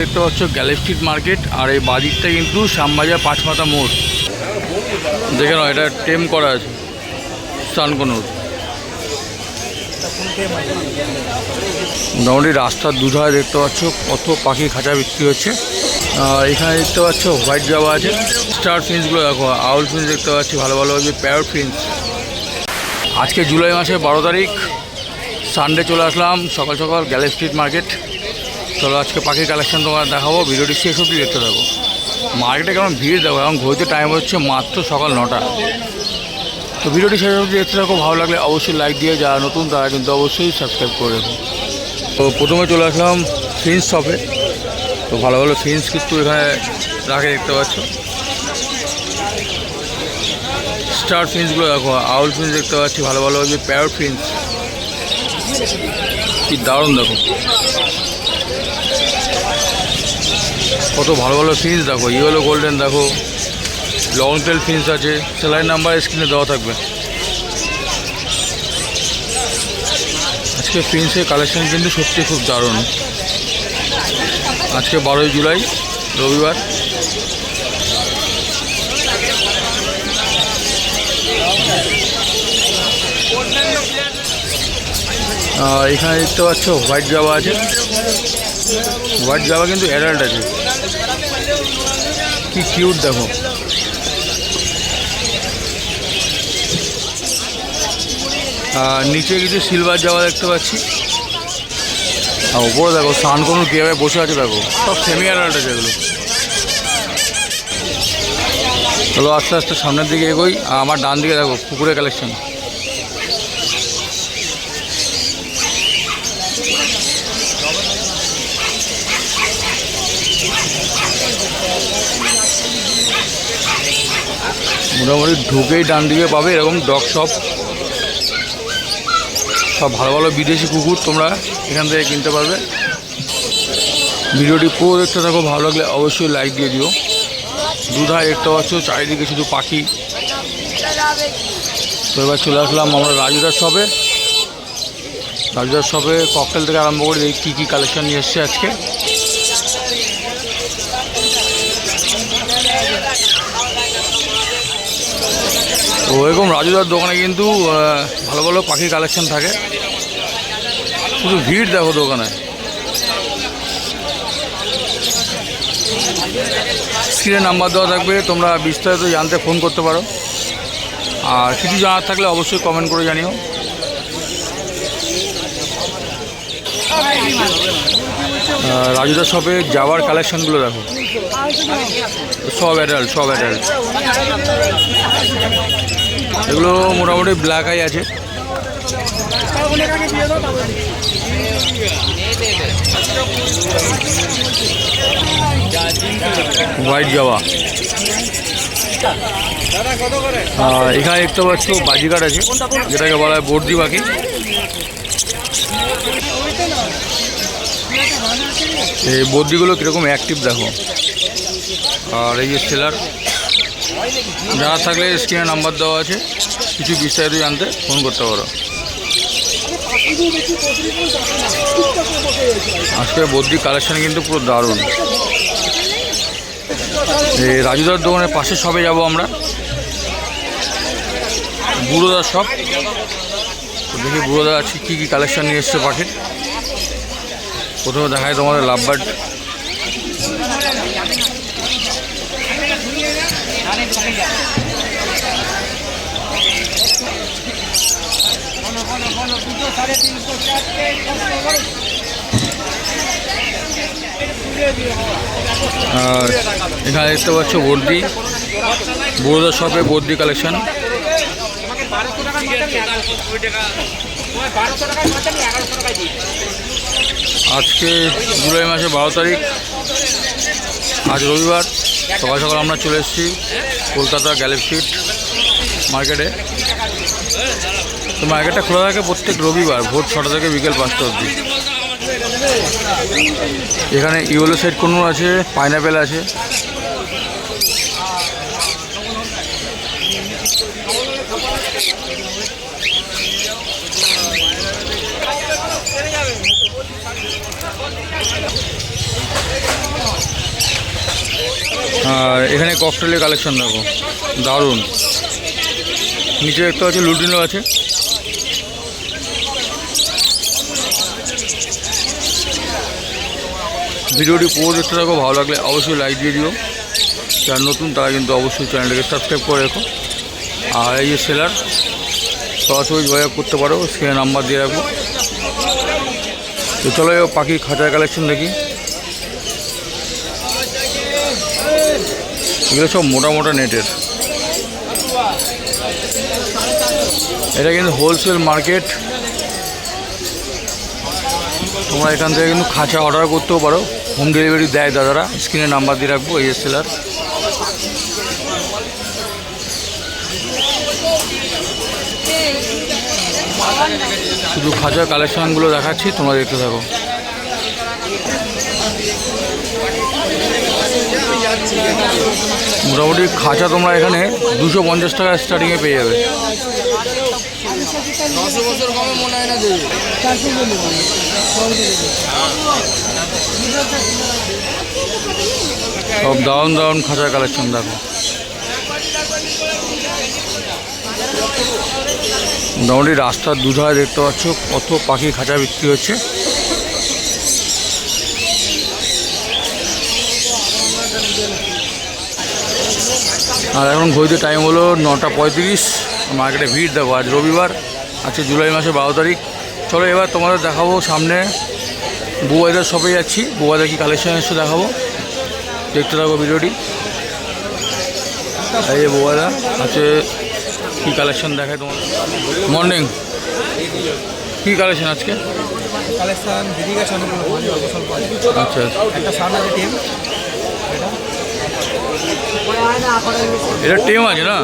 দেখতে পাচ্ছ Galiff street market, আর এই বাদিকটা কিন্তু শ্যামবাজার পাঁচমাথা মোড়। দেখে নাও, এটা টেম করা আছে স্নানকনুর। মোটামুটি রাস্তার দুধারে দেখতে পাচ্ছ কত পাখি খাঁচা বিক্রি হচ্ছে। এখানে দেখতে পাচ্ছ হোয়াইট জাভা আছে, স্টার ফিন্সগুলো দেখো, আউল ফিন্স দেখতে পাচ্ছি ভালো ভালো, যে প্যারট ফিন্স। আজকে জুলাই মাসের 12 তারিখ, সানডে চলে আসলাম সকাল সকাল গ্যালেপ স্ট্রিট মার্কেট। চলো আজকে পাখির কালেকশন তোমার দেখাবো, ভিডিওটি শেষ অবধি দেখতে থাকো। মার্কেটে কেমন ভিড় দেখো, এখন ঘড়িতে টাইম হচ্ছে মাত্র সকাল 9টা। তো ভিডিওটি শেষ অবধি দেখতে থাকো, ভালো লাগলে অবশ্যই লাইক দিয়ে, যারা নতুন তারা কিন্তু অবশ্যই সাবস্ক্রাইব করে দেবো। তো প্রথমে চলে আসলাম ফিন্স শপে। তো ভালো ভালো ফিন্স কিন্তু এখানে রাখে দেখতে পাচ্ছ। স্টার ফিন্সগুলো দেখো, আউল ফিন্স দেখতে পাচ্ছি ভালো ভালো, যে প্যারট ফিন্স কি দারুণ দেখো, কত ভালো ভালো ফিন্স দেখো, ইয়েলো গোল্ডেন দেখো, লং টেল ফিন্স আছে। সেলাইন নাম্বার স্ক্রিনে দেওয়া থাকবে। আজকে ফিন্সের কালেকশন কিন্তু সত্যি খুব দারুণ। আজকে 12ই জুলাই রবিবার। এখানে দেখতে পাচ্ছ হোয়াইট জাভা আছে, হোয়াইট জাভা কিন্তু অ্যাডাল্ট আছে, কি কিউট দেখো। নিচে কিছু সিলভার জাভা দেখতে পাচ্ছি, আর ওপরে দেখো সানকনুর কীভাবে বসে আছে দেখো, সব সেমি অ্যাডাল্ট আছে এগুলো। চলো আস্তে আস্তে সামনের দিকে এগোই। আমার ডান দিকে দেখো কুকুরের কালেকশন। মোটামুটি ঢুকেই ডান দিকে পাবে এরকম ডগ শপ, সব ভালো ভালো বিদেশি কুকুর তোমরা এখান থেকে কিনতে পারবে। ভিডিওটি পুরো দেখতে থাকো, ভালো লাগলে অবশ্যই লাইক দিয়ে দিও। দুধারে দেখতে পাচ্ছ চারিদিকে শুধু পাখি। তো এবার চলে আসলাম আমরা রাজুদার শপে। রাজুদার শপে ককটেল থেকে আরম্ভ করে দেখি কী কী কালেকশন নিয়ে এসছে আজকে। তো এরকম রাজুদার দোকানে কিন্তু ভালো ভালো পাখির কালেকশন থাকে, শুধু ভিড় দেখো দোকানে। স্ক্রিনে নাম্বার দেওয়া থাকবে, তোমরা বিস্তারিত জানতে ফোন করতে পারো। আর কিছু জানার থাকলে অবশ্যই কমেন্ট করে জানিও। রাজুদার শপে যাওয়ার কালেকশনগুলো দেখো, সব অ্যাডাল্ট, সব অ্যাডাল্ট। এগুলো মোটামুটি ব্ল্যাক আই আছে। White Java. এখানে দেখতে পাচ্ছ বাজিকাট আছে, যেটাকে বলা হয় বর্দি পাখি। এই বর্দিগুলো কীরকম অ্যাক্টিভ দেখো। আর এই যে সেলার, যারা থাকলে স্ক্রিনে নাম্বার দেওয়া আছে, কিছু বিস্তারিত জানতে ফোন করতে পারো। আজকের বর্দি কালেকশন কিন্তু পুরো দারুণ। এই রাজুদার দোকানের পাশে শপে যাব আমরা, বুড়োদার শপ। দেখি বুড়োদা আছে কী কী কালেকশন নিয়ে এসছে পাখির। প্রথমে দেখায় তোমাদের লাভবার্ড। আর এখানে দেখতে পাচ্ছ বর্দি, বুড়োদার শপে বর্দি কালেকশন। আজকে জুলাই মাসে 12 তারিখ, আজ রবিবার। সকাল সকাল আমরা চলে এসেছি কলকাতা গ্যালেপ স্ট্রিট মার্কেটে। তো মার্কেটটা খোলা থাকে প্রত্যেক রবিবার ভোর 6টা থেকে বিকেল 5টা অবধি। এখানে ইয়েলো সাইড কনুর আছে, পাইনাপেল আছে। আর এখানে ককটেলের কালেকশন দেখো, দারুণ। নিচে দেখতে পাচ্ছি লুটিনো আছে। ভিডিওটি পুরো দেখতে থাকো, ভালো লাগলে অবশ্যই লাইক দিয়ে দিও। যারা নতুন তারা কিন্তু অবশ্যই চ্যানেলটাকে সাবস্ক্রাইব করে রেখো। আর এই যে সেলার, সরাসরি যোগাযোগ করতে পারো, সে নাম্বার দিয়ে রাখবো। তো চলো পাখির খাঁচার কালেকশন দেখি। এগুলো সব মোটা মোটা নেটের। এটা কিন্তু হোলসেল মার্কেট, তোমরা এখান থেকে কিন্তু খাঁচা অর্ডার করতেও পারো, হোম ডেলিভারি দেয় দাদারা। স্ক্রিনে নাম্বার দিয়ে রাখবো, এই সেলার। শুধু খাঁচার কালেকশনগুলো দেখাচ্ছি, তোমরা দেখতে থাকো। মোটামুটি খাঁচা তোমরা এখানে 250 টাকা স্টার্টিংয়ে পেয়ে যাবে। সব দারুণ দারুণ খাঁচার কালেকশন দেখো। মোটামুটি রাস্তার দুধারে দেখতে পাচ্ছ কত পাখি খাঁচা বিক্রি হচ্ছে। আর এখন ঘড়িতে টাইম হলো 9:35। মার্কেটে ভিড় দেখো, আজ রবিবার, আজকে জুলাই মাসের 12 তারিখ। চলো এবার তোমাদের দেখাবো সামনে বুবাইদার শপে যাচ্ছি, বুবাইদার কি কালেকশন এসে দেখাবো, দেখতে থাকো ভিডিওটি। এই যে বুবাইদা আছে, কী কালেকশন দেখায় তোমার। মর্নিং, কী কালেকশন আজকে? আচ্ছা, এটা টেম আছে না?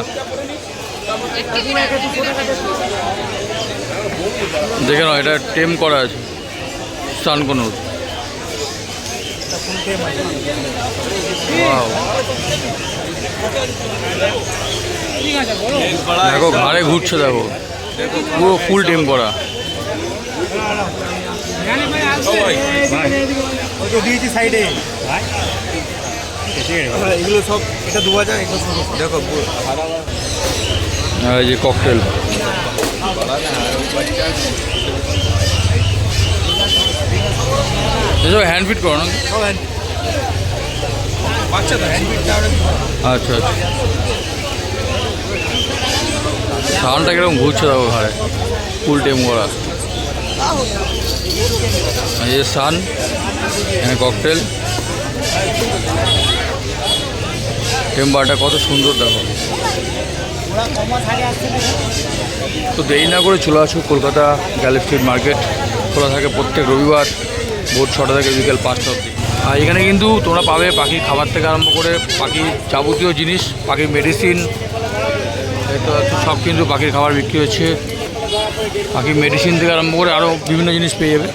দেখে নাও, এটা টেম করা আছে, সানকনুর। দেখো ঘাড়ে ঘুরছে, দেখো পুরো ফুল টেম করা। সাইডে এগুলো সব, এটা 2000। দেখো এই যে ককটেল, এসব হ্যান্ডফিট করো না? আচ্ছা আচ্ছা, সাউন্ডটা কিরকম ঘুরছে দেখো ঘরে, ফুল টেম করা। এই যে সান, এখানে ককটেল, টেম্বারটা কত সুন্দর দেখো। তো দেরি না করে চলে আসো কলকাতা গ্যালি স্ট্রিট মার্কেট। খোলা থাকে প্রত্যেক রবিবার ভোর 6টা থেকে বিকেল 5টা অবধি। আর এখানে কিন্তু তোমরা পাবে পাখির খাবার থেকে আরম্ভ করে পাখির যাবতীয় জিনিস, পাখির মেডিসিন, সব কিন্তু পাখির খাবার বিক্রি হচ্ছে। পাখির মেডিসিন থেকে আরম্ভ করে আরও বিভিন্ন জিনিস পেয়ে যাবে।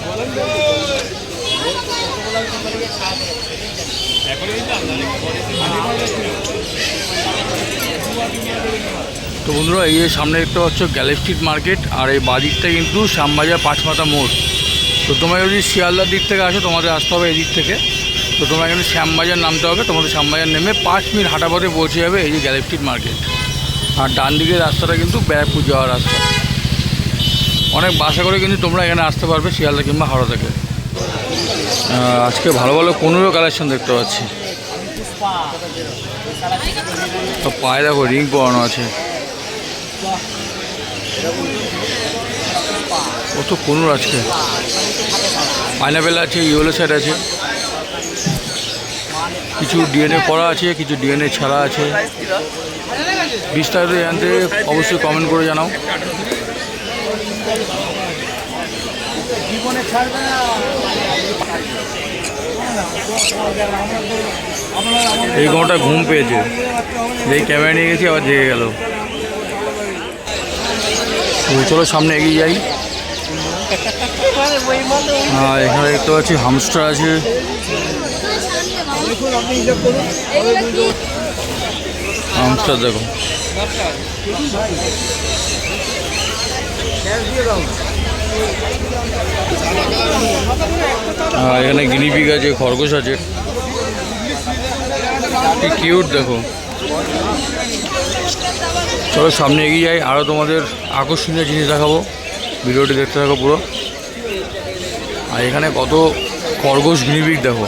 তো বন্ধুরা, এই সামনে একটা হচ্ছে গ্যালি স্ট্রিট মার্কেট, আর এই বাদিকটা কিন্তু শ্যামবাজার পাঁচমাথা মোড়। তো তোমরা যদি শিয়ালদার দিক থেকে আসো, তোমাদের আসতে হবে এই দিক থেকে। তো তোমরা কিন্তু শ্যামবাজার নামতে হবে, তোমাদের শ্যামবাজার নেমে 5 মিনিট হাঁটা পথে পৌঁছে যাবে এই যে গ্যালি স্ট্রিট মার্কেট। আর ডান দিকের রাস্তাটা কিন্তু ব্যারাকপুর যাওয়ার রাস্তা। অনেক বাসা করে কিন্তু তোমরা এখানে আসতে পারবে শিয়ালদা কিংবা হাওড়া থেকে। আজকে ভালো ভালো কোনোরও কালেকশন দেখতে পাচ্ছি। তো পায়ে দেখো রিং পরানো আছে, কত কোনোর আজকে। পাইনাপেল আছে, ইয়েলো সেট আছে, কিছু ডিএনএ করা আছে, কিছু ডিএনএ ছাড়া আছে। বিস্তারিত জানতে অবশ্যই কমেন্ট করে জানাও। এই গরুটা ঘুম পেয়েছে, যেই ক্যামেরা নিয়ে গেছি আবার জেগে গেল। চলো সামনে এগিয়ে যাই। এখানে দেখতে পাচ্ছি হামস্টার আছে, হামস্টার দেখো। এখানে গিনিপিগ আছে, খরগোশ আছে। কি কিউট দেখো। চলো সামনে এগিয়ে যাই, আরও তোমাদের আকর্ষণীয় জিনিস দেখাবো, ভিডিওটি দেখতে থাকো পুরো। আর এখানে কত খরগোশ গিনিপিগ দেখো,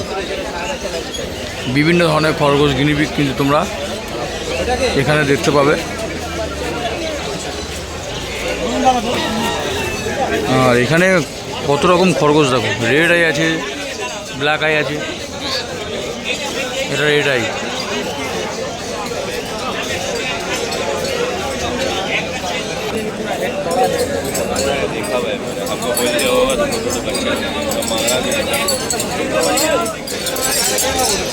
বিভিন্ন ধরনের খরগোশ গিনিপিগ কিন্তু তোমরা এখানে দেখতে পাবে। আর এখানে কত রকম খরগোশ দেখো, রেড আই আছে, ব্ল্যাক আই আছে, এটা রেড আই।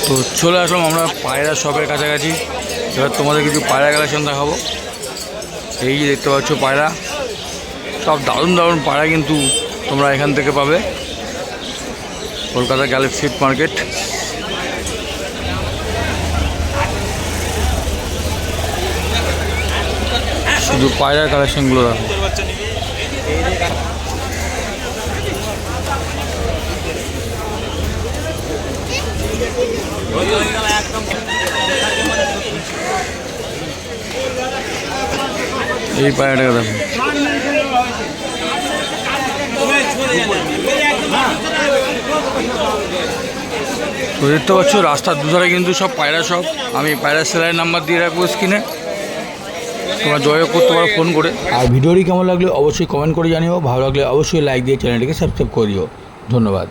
তো চলে আসলাম আমরা পায়রা শপের কাছাকাছি। এবার তোমাদের কিছু পায়রা কালেকশন দেখাবো। এই যে দেখতে পাচ্ছ পায়রা, সব দারুণ দারুণ পায়রা কিন্তু তোমরা এখান থেকে পাবে, কলকাতা গ্যালাক্সি মার্কেট। শুধু পায়রার কালেকশনগুলো দেখো। এই পায়রাটাকে দেখো। তো দেখতে পাচ্ছ রাস্তার দুধারে কিন্তু সব পায়রা সব। আমি পায়রা সেলারের নাম্বার দিয়ে রাখবো স্ক্রিনে, তোমরা যোগাযোগ করতে পারো ফোন করে। আর ভিডিওটি কেমন লাগলে অবশ্যই কমেন্ট করে জানিও, ভালো লাগলে অবশ্যই লাইক দিয়ে চ্যানেলটিকে সাবস্ক্রাইব করে দিও। ধন্যবাদ।